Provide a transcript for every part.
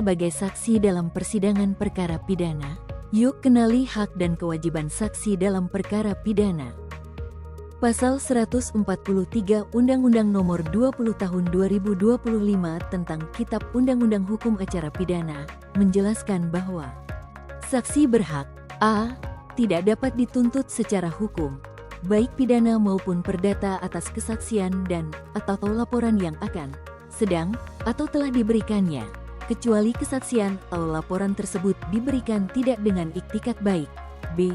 sebagai saksi dalam persidangan perkara pidana? Yuk kenali hak dan kewajiban saksi dalam perkara pidana. Pasal 143 Undang-Undang Nomor 20 Tahun 2025 tentang Kitab Undang-Undang Hukum Acara Pidana menjelaskan bahwa saksi berhak a. tidak dapat dituntut secara hukum, baik pidana maupun perdata atas kesaksian dan atau laporan yang akan, sedang, atau telah diberikannya, kecuali kesaksian atau laporan tersebut diberikan tidak dengan iktikat baik. B.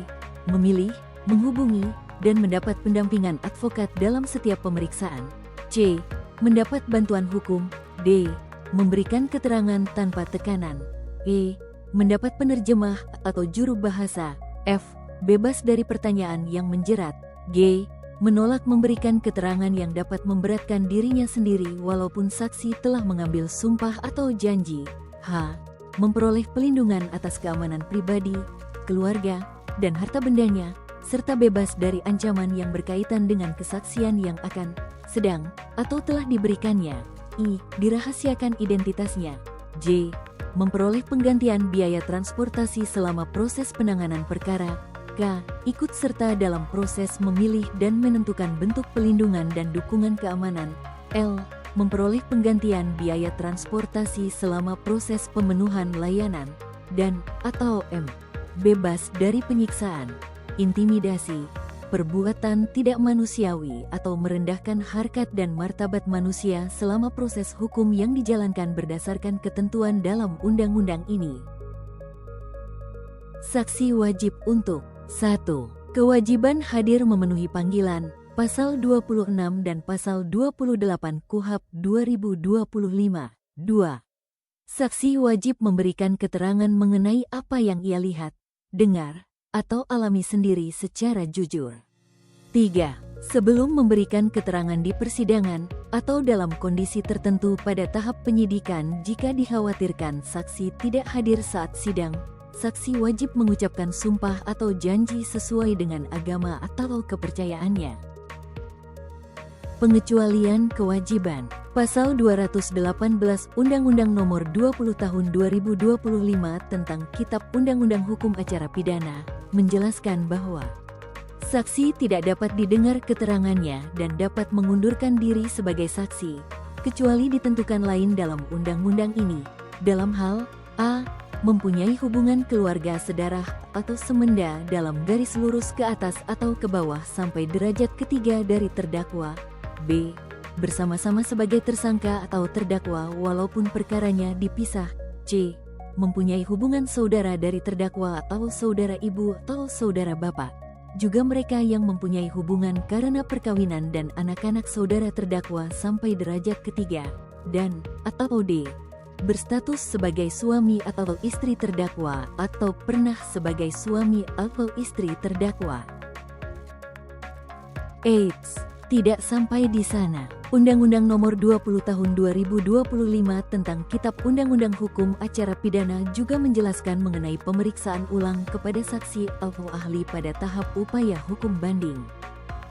Memilih, menghubungi, dan mendapat pendampingan advokat dalam setiap pemeriksaan. C. Mendapat bantuan hukum. D. Memberikan keterangan tanpa tekanan. E. Mendapat penerjemah atau juru bahasa. F. Bebas dari pertanyaan yang menjerat. G. Menolak memberikan keterangan yang dapat memberatkan dirinya sendiri walaupun saksi telah mengambil sumpah atau janji. H. Memperoleh pelindungan atas keamanan pribadi, keluarga, dan harta bendanya, serta bebas dari ancaman yang berkaitan dengan kesaksian yang akan, sedang, atau telah diberikannya. I. Dirahasiakan identitasnya. J. Memperoleh penggantian biaya transportasi selama proses penanganan perkara. K. Ikut serta dalam proses memilih dan menentukan bentuk pelindungan dan dukungan keamanan. L. Memperoleh penggantian biaya transportasi selama proses pemenuhan layanan. Dan atau M. Bebas dari penyiksaan, intimidasi, perbuatan tidak manusiawi atau merendahkan harkat dan martabat manusia selama proses hukum yang dijalankan berdasarkan ketentuan dalam undang-undang ini. Saksi wajib untuk 1. Kewajiban hadir memenuhi panggilan, Pasal 26 dan Pasal 28 KUHP 2025. 2. Saksi wajib memberikan keterangan mengenai apa yang ia lihat, dengar, atau alami sendiri secara jujur. 3. Sebelum memberikan keterangan di persidangan atau dalam kondisi tertentu pada tahap penyidikan jika dikhawatirkan saksi tidak hadir saat sidang, saksi wajib mengucapkan sumpah atau janji sesuai dengan agama atau kepercayaannya. Pengecualian kewajiban. Pasal 218 Undang-Undang Nomor 20 Tahun 2025 tentang Kitab Undang-Undang Hukum Acara Pidana menjelaskan bahwa saksi tidak dapat didengar keterangannya dan dapat mengundurkan diri sebagai saksi, kecuali ditentukan lain dalam undang-undang ini, dalam hal a. mempunyai hubungan keluarga sedarah atau semenda dalam garis lurus ke atas atau ke bawah sampai derajat ketiga dari terdakwa. B. Bersama-sama sebagai tersangka atau terdakwa walaupun perkaranya dipisah. C. Mempunyai hubungan saudara dari terdakwa atau saudara ibu atau saudara bapak. Juga mereka yang mempunyai hubungan karena perkawinan dan anak-anak saudara terdakwa sampai derajat ketiga. Dan atau D. Berstatus sebagai suami atau istri terdakwa atau pernah sebagai suami atau istri terdakwa. Eits, tidak sampai di sana. Undang-Undang Nomor 20 Tahun 2025 tentang Kitab Undang-Undang Hukum Acara Pidana juga menjelaskan mengenai pemeriksaan ulang kepada saksi atau ahli pada tahap upaya hukum banding.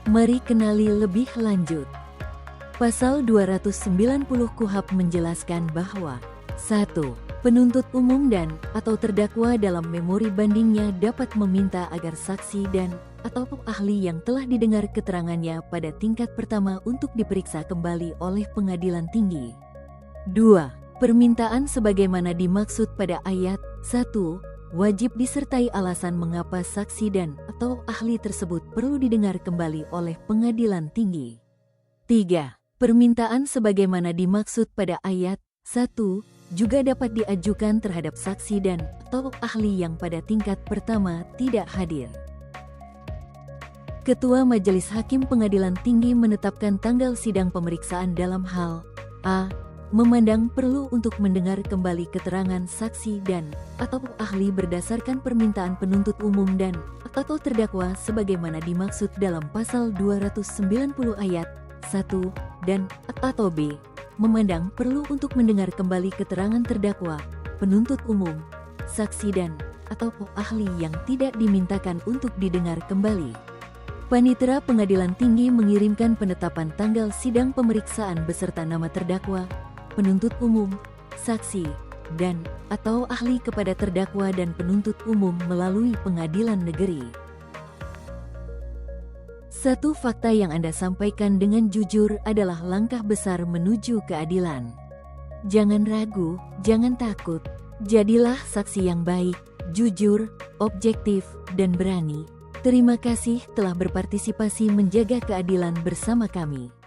Mari kenali lebih lanjut. Pasal 290 KUHP menjelaskan bahwa 1. Penuntut umum dan atau terdakwa dalam memori bandingnya dapat meminta agar saksi dan atau ahli yang telah didengar keterangannya pada tingkat pertama untuk diperiksa kembali oleh pengadilan tinggi. 2. Permintaan sebagaimana dimaksud pada ayat 1 wajib disertai alasan mengapa saksi dan atau ahli tersebut perlu didengar kembali oleh pengadilan tinggi. 3. Permintaan sebagaimana dimaksud pada ayat 1 juga dapat diajukan terhadap saksi dan atau ahli yang pada tingkat pertama tidak hadir. Ketua Majelis Hakim Pengadilan Tinggi menetapkan tanggal sidang pemeriksaan dalam hal a. Memandang perlu untuk mendengar kembali keterangan saksi dan atau ahli berdasarkan permintaan penuntut umum dan atau terdakwa sebagaimana dimaksud dalam pasal 290 ayat 1 dan atau B. Memandang perlu untuk mendengar kembali keterangan terdakwa, penuntut umum, saksi dan atau ahli yang tidak dimintakan untuk didengar kembali. Panitera Pengadilan Tinggi mengirimkan penetapan tanggal sidang pemeriksaan beserta nama terdakwa, penuntut umum, saksi, dan/atau ahli kepada terdakwa dan penuntut umum melalui pengadilan negeri. Satu fakta yang Anda sampaikan dengan jujur adalah langkah besar menuju keadilan. Jangan ragu, jangan takut. Jadilah saksi yang baik, jujur, objektif, dan berani. Terima kasih telah berpartisipasi menjaga keadilan bersama kami.